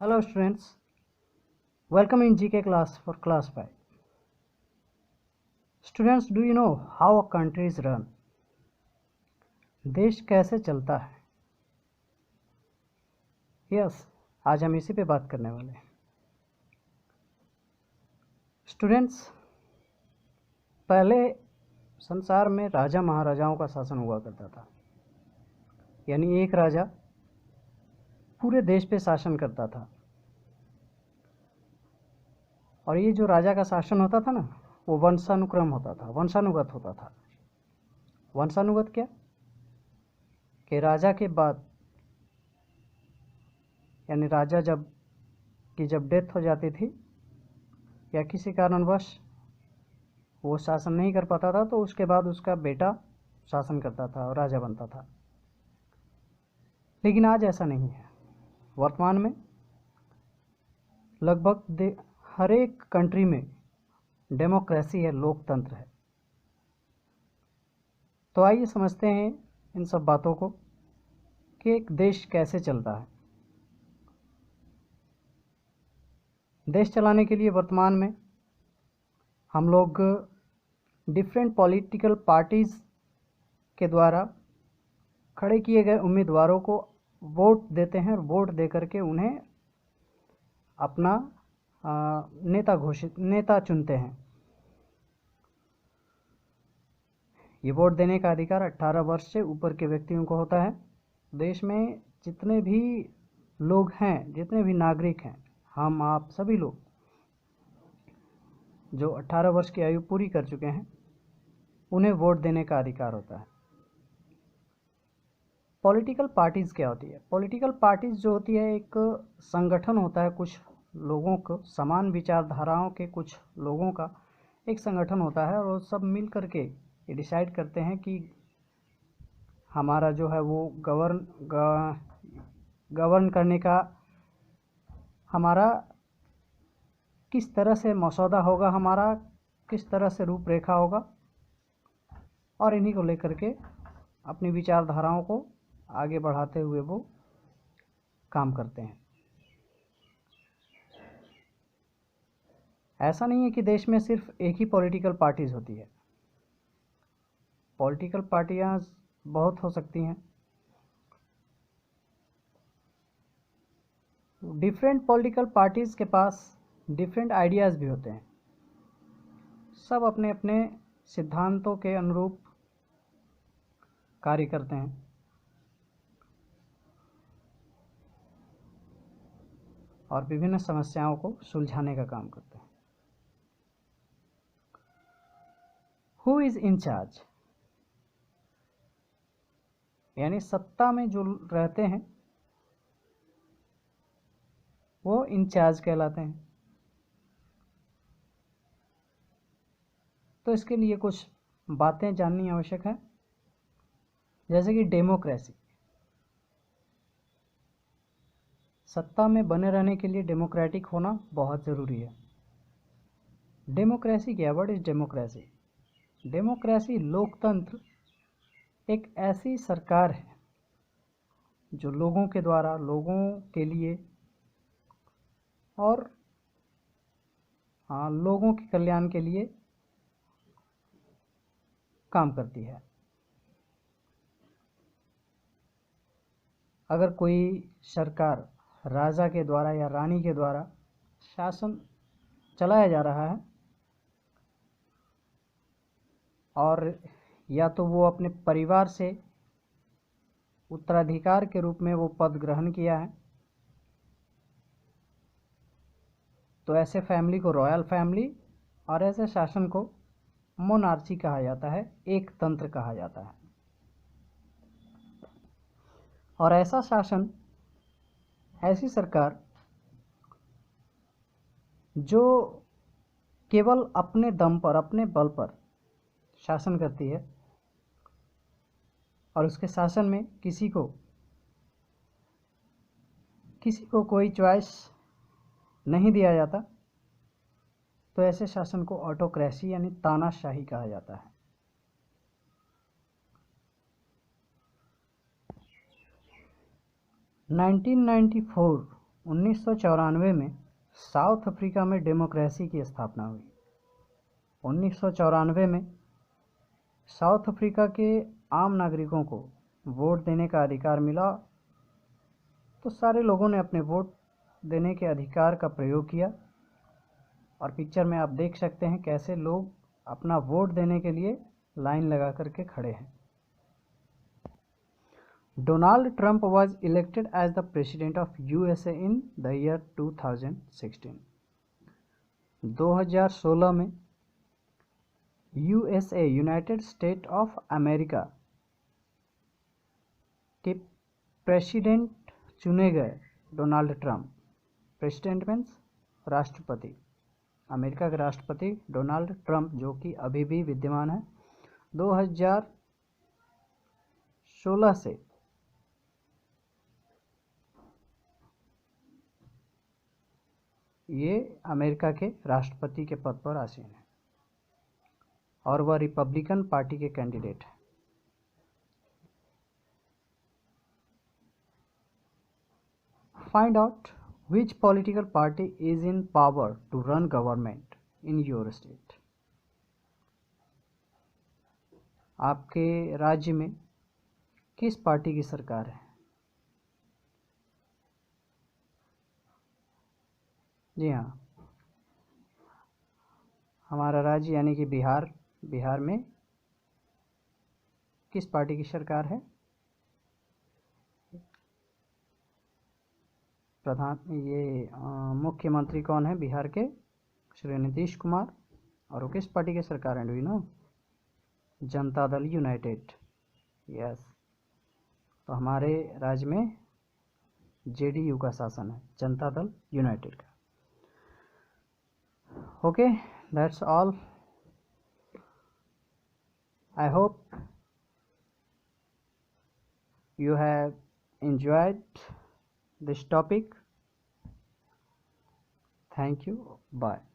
Hello students, welcome in GK class for class 5. Students, do you know how a country is run? देश कैसे चलता है? Yes, आज हम इसी पे बात करने वाले हैं. स्टूडेंट्स, पहले संसार में राजा महाराजाओं का शासन हुआ करता था. यानी एक राजा पूरे देश पे शासन करता था. और ये जो राजा का शासन होता था ना, वो वंशानुक्रम होता था, वंशानुगत होता था. वंशानुगत क्या? कि राजा के बाद यानी राजा जब डेथ हो जाती थी या किसी कारणवश वो शासन नहीं कर पाता था, तो उसके बाद उसका बेटा शासन करता था और राजा बनता था. लेकिन आज ऐसा नहीं है. वर्तमान में लगभग हर एक कंट्री में डेमोक्रेसी है, लोकतंत्र है. तो आइए समझते हैं इन सब बातों को कि एक देश कैसे चलता है. देश चलाने के लिए वर्तमान में हम लोग डिफरेंट पॉलिटिकल पार्टीज़ के द्वारा खड़े किए गए उम्मीदवारों को वोट देते हैं और वोट दे करके उन्हें अपना नेता चुनते हैं. ये वोट देने का अधिकार 18 वर्ष से ऊपर के व्यक्तियों को होता है. देश में जितने भी लोग हैं, जितने भी नागरिक हैं, हम आप सभी लोग जो 18 वर्ष की आयु पूरी कर चुके हैं, उन्हें वोट देने का अधिकार होता है. पॉलिटिकल पार्टीज़ क्या होती है? पॉलिटिकल पार्टीज़ जो होती है एक संगठन होता है, कुछ लोगों को, समान विचारधाराओं के कुछ लोगों का एक संगठन होता है. और वो सब मिल करके ये डिसाइड करते हैं कि हमारा जो है वो गवर्न करने का हमारा किस तरह से मसौदा होगा, हमारा किस तरह से रूपरेखा होगा. और इन्हीं को लेकर के अपनी विचारधाराओं को आगे बढ़ाते हुए वो काम करते हैं. ऐसा नहीं है कि देश में सिर्फ एक ही पॉलिटिकल पार्टीज़ होती है. पॉलिटिकल पार्टियाँ बहुत हो सकती हैं. डिफरेंट पॉलिटिकल पार्टीज़ के पास डिफरेंट आइडियाज़ भी होते हैं. सब अपने अपने सिद्धांतों के अनुरूप कार्य करते हैं. और विभिन्न समस्याओं को सुलझाने का काम करते हैं. Who is in charge? यानी सत्ता में जो रहते हैं वो इंचार्ज कहलाते हैं. तो इसके लिए कुछ बातें जाननी आवश्यक है. जैसे कि डेमोक्रेसी. सत्ता में बने रहने के लिए डेमोक्रेटिक होना बहुत ज़रूरी है. डेमोक्रेसी क्या? What is democracy? डेमोक्रेसी, लोकतंत्र, एक ऐसी सरकार है जो लोगों के द्वारा, लोगों के लिए और लोगों के कल्याण के लिए काम करती है. अगर कोई सरकार राजा के द्वारा या रानी के द्वारा शासन चलाया जा रहा है और या तो वो अपने परिवार से उत्तराधिकार के रूप में वो पद ग्रहण किया है, तो ऐसे फैमिली को रॉयल फैमिली और ऐसे शासन को मोनार्ची कहा जाता है, एक तंत्र कहा जाता है. और ऐसा शासन, ऐसी सरकार जो केवल अपने दम पर, अपने बल पर शासन करती है और उसके शासन में किसी को कोई चॉइस नहीं दिया जाता, तो ऐसे शासन को ऑटोक्रेसी यानी तानाशाही कहा जाता है. 1994 में साउथ अफ्रीका में डेमोक्रेसी की स्थापना हुई। 1994 में साउथ अफ्रीका के आम नागरिकों को वोट देने का अधिकार मिला, तो सारे लोगों ने अपने वोट देने के अधिकार का प्रयोग किया। और पिक्चर में आप देख सकते हैं कैसे लोग अपना वोट देने के लिए लाइन लगा करके खड़े हैं। Donald Trump was elected as the president of USA in the year 2016। 2016 में USA United state of America के प्रेसिडेंट चुने गए डोनाल्ड ट्रंप। प्रेसिडेंट मीन्स राष्ट्रपति, अमेरिका के राष्ट्रपति डोनाल्ड ट्रंप, जो कि अभी भी विद्यमान है। 2016 से ये अमेरिका के राष्ट्रपति के पद पर आसीन है और वह रिपब्लिकन पार्टी के कैंडिडेट है। Find out which political party is in power to run government in your state। आपके राज्य में किस पार्टी की सरकार है? जी हाँ, हमारा राज्य यानी कि बिहार में किस पार्टी की सरकार है? मुख्यमंत्री कौन है बिहार के? श्री नीतीश कुमार। और वो किस पार्टी की सरकार है? Do you know? Janata Dal United. Yes, तो हमारे राज्य में जेडीयू का शासन है, जनता दल यूनाइटेड का। Okay, that's all. I hope you have enjoyed this topic. Thank you. Bye.